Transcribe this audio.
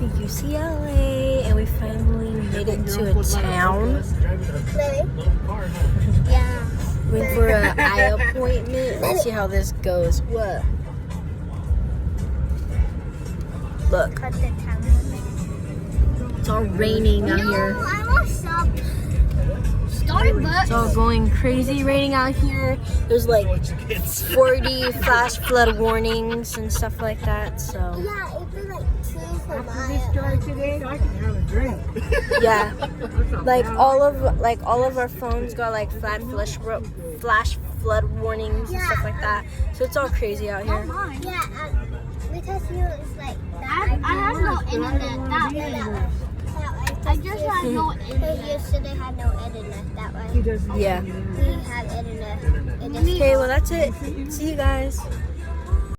to UCLA, and we finally made it to a town. Really? Yeah. Went for an eye appointment. Let's see how this goes. What? Look, Cut the town. it's all raining out here. I want some Starbucks. It's all going crazy raining out here. There's like 40 flash flood warnings and stuff like that. So Yeah, it's been like 2 for After this story today, I can have a drink. yeah, like all of our phones got like flash flood warnings and stuff like that. So it's all crazy out here. Yeah, because you it's like that. I have no internet that way. I just had no internet. Yesterday had no internet that way. He doesn't. Yeah. We have internet. Okay, well that's it. See you guys.